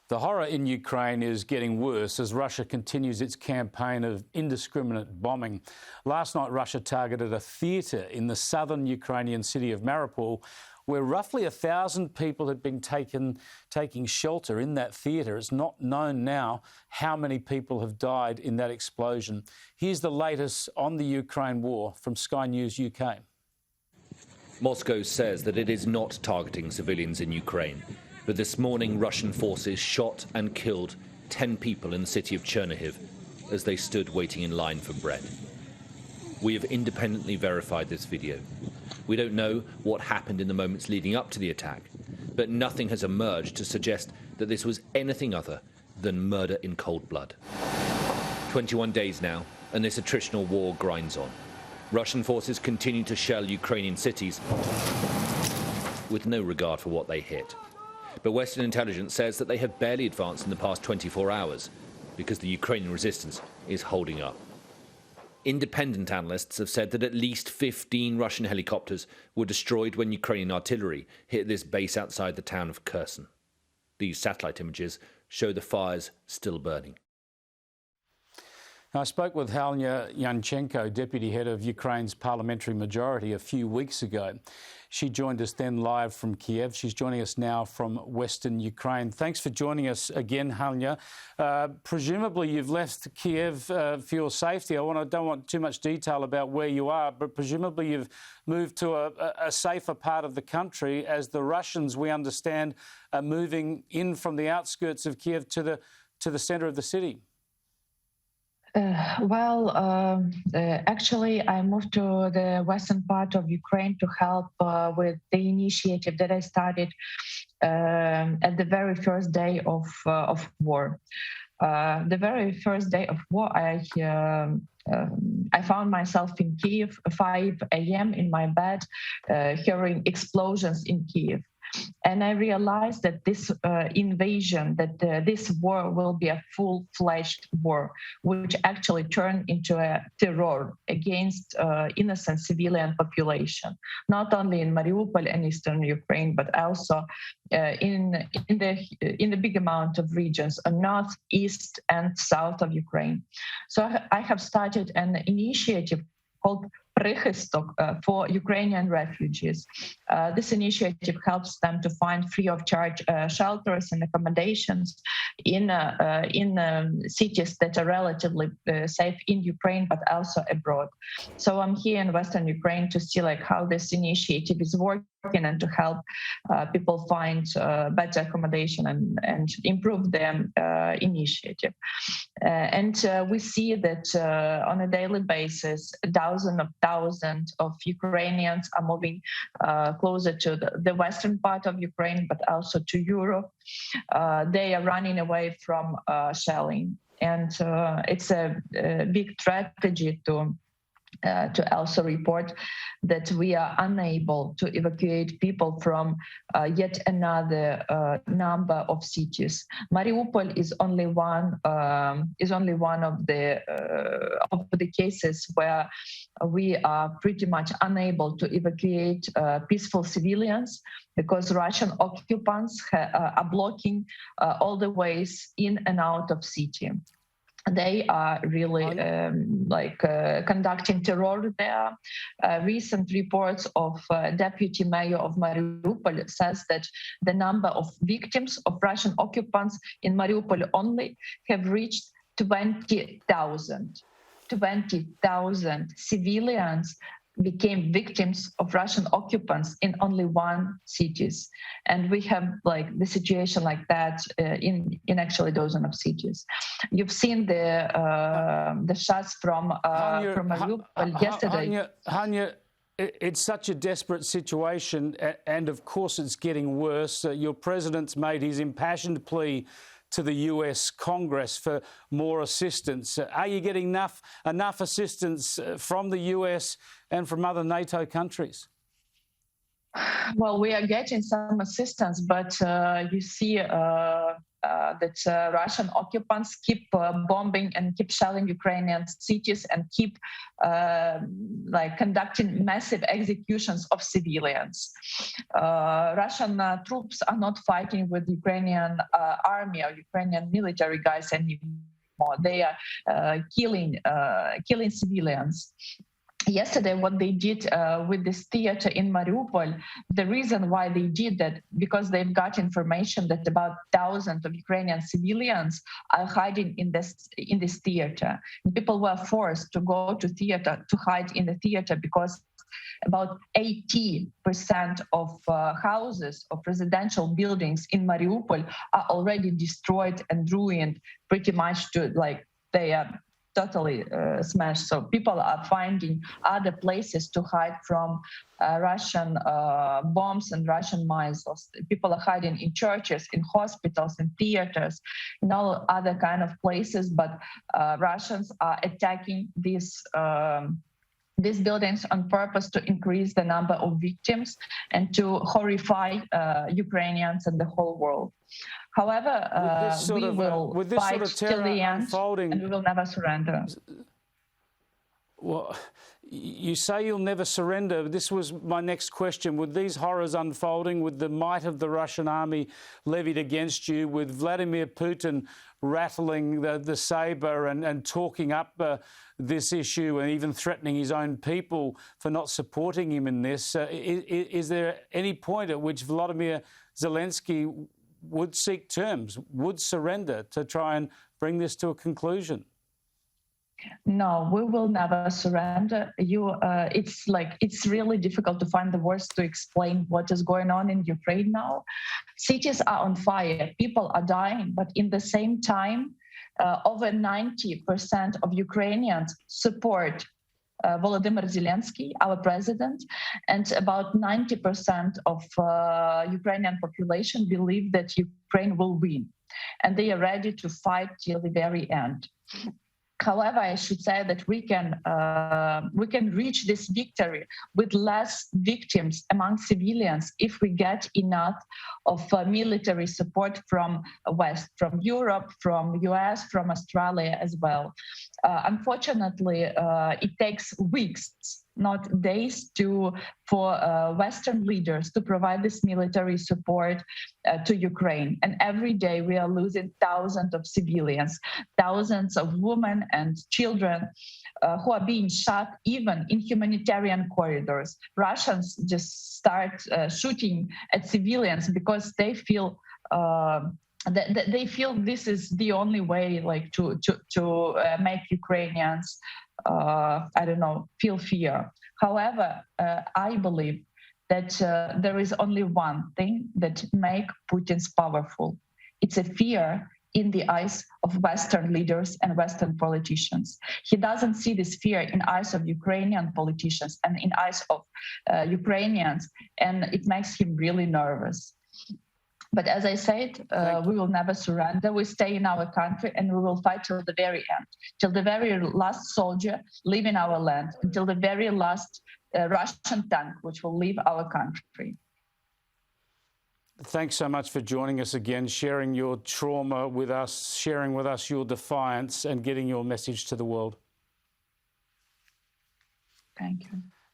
The horror in Ukraine is getting worse as Russia continues its campaign of indiscriminate bombing. Last night, Russia targeted a theatre in the southern Ukrainian city of Mariupol, where roughly 1,000 people had been taking shelter in that theatre. It's not known now how many people have died in that explosion. Here's the latest on the Ukraine war from Sky News UK. Moscow says that it is not targeting civilians in Ukraine. But this morning, Russian forces shot and killed 10 people in the city of Chernihiv as they stood waiting in line for bread. We have independently verified this video. We don't know what happened in the moments leading up to the attack, but nothing has emerged to suggest that this was anything other than murder in cold blood. 21 days now, and this attritional war grinds on. Russian forces continue to shell Ukrainian cities with no regard for what they hit. But Western intelligence says that they have barely advanced in the past 24 hours because the Ukrainian resistance is holding up. Independent analysts have said that at least 15 Russian helicopters were destroyed when Ukrainian artillery hit this base outside the town of Kherson. These satellite images show the fires still burning. I spoke with Halyna Yanchenko, deputy head of Ukraine's parliamentary majority, a few weeks ago. She joined us then live from Kiev. She's joining us now from Western Ukraine. Thanks for joining us again, Halyna. Presumably you've left Kiev for your safety. I don't want too much detail about where you are, but presumably you've moved to a safer part of the country as the Russians, we understand, are moving in from the outskirts of Kiev to the centre of the city. Actually, I moved to the western part of Ukraine to help with the initiative that I started at the very first day of war. The very first day of war, I found myself in Kiev, 5 a.m. in my bed, hearing explosions in Kiev. And I realized that this invasion, this war will be a full-fledged war, which actually turned into a terror against innocent civilian population, not only in Mariupol and eastern Ukraine, but also in the big amount of regions, north, east, and south of Ukraine. So I have started an initiative called for Ukrainian refugees. This initiative helps them to find free of charge shelters and accommodations in cities that are relatively safe in Ukraine, but also abroad. So I'm here in Western Ukraine to see how this initiative is working and to help people find better accommodation and improve their initiative. And we see that on a daily basis, thousands of Ukrainians are moving closer to the western part of Ukraine, but also to Europe. They are running away from shelling. And it's a big strategy to also report that we are unable to evacuate people from yet another number of cities. Mariupol is only one of the cases where we are pretty much unable to evacuate peaceful civilians because Russian occupants are blocking all the ways in and out of city. They are really conducting terror there. Recent reports of deputy mayor of Mariupol says that the number of victims of Russian occupants in Mariupol only have reached 20,000. 20,000 civilians became victims of Russian occupants in only one cities. And we have the situation like that in actually dozens of cities. You've seen the shots from Mariupol yesterday. Halyna, it's such a desperate situation, and of course it's getting worse. Your president's made his impassioned plea to the US Congress for more assistance. Are you getting enough assistance from the US and from other NATO countries? Well, we are getting some assistance, but you see that Russian occupants keep bombing and keep shelling Ukrainian cities and keep conducting massive executions of civilians. Russian troops are not fighting with Ukrainian army or Ukrainian military guys anymore. They are killing civilians. Yesterday, what they did with this theater in Mariupol, the reason why they did that, because they've got information that about thousands of Ukrainian civilians are hiding in this theater. And people were forced to go to theater to hide in the theater because about 80% of houses of residential buildings in Mariupol are already destroyed and ruined, pretty much to they are totally smashed. So people are finding other places to hide from Russian bombs and Russian missiles. People are hiding in churches, in hospitals, in theaters, in all other kind of places. But Russians are attacking these buildings on purpose to increase the number of victims and to horrify Ukrainians and the whole world. However, we will fight till the end, and we will never surrender. Well, you say you'll never surrender. This was my next question. With these horrors unfolding, with the might of the Russian army levied against you, with Vladimir Putin rattling the saber and talking up this issue and even threatening his own people for not supporting him in this, is there any point at which Volodymyr Zelensky would seek terms, would surrender to try and bring this to a conclusion? No, we will never surrender. It's really difficult to find the words to explain what is going on in Ukraine now. Cities are on fire, people are dying, but in the same time, over 90% of Ukrainians support Volodymyr Zelensky, our president, and about 90% of Ukrainian population believe that Ukraine will win, and they are ready to fight till the very end. However, I should say that we can reach this victory with less victims among civilians if we get enough of military support from West, from Europe, from US, from Australia as well. Unfortunately, it takes weeks, not days, for Western leaders to provide this military support to Ukraine. And every day we are losing thousands of civilians, thousands of women and children who are being shot even in humanitarian corridors. Russians just start shooting at civilians because they feel they feel this is the only way, to make Ukrainians, feel fear. However, I believe that there is only one thing that makes Putin powerful. It's a fear in the eyes of Western leaders and Western politicians. He doesn't see this fear in eyes of Ukrainian politicians and in eyes of Ukrainians, and it makes him really nervous. But as I said, we will never surrender. We stay in our country and we will fight till the very end, till the very last soldier leaving our land, until the very last Russian tank which will leave our country. Thanks so much for joining us again, sharing your trauma with us, sharing with us your defiance and getting your message to the world. Thank you.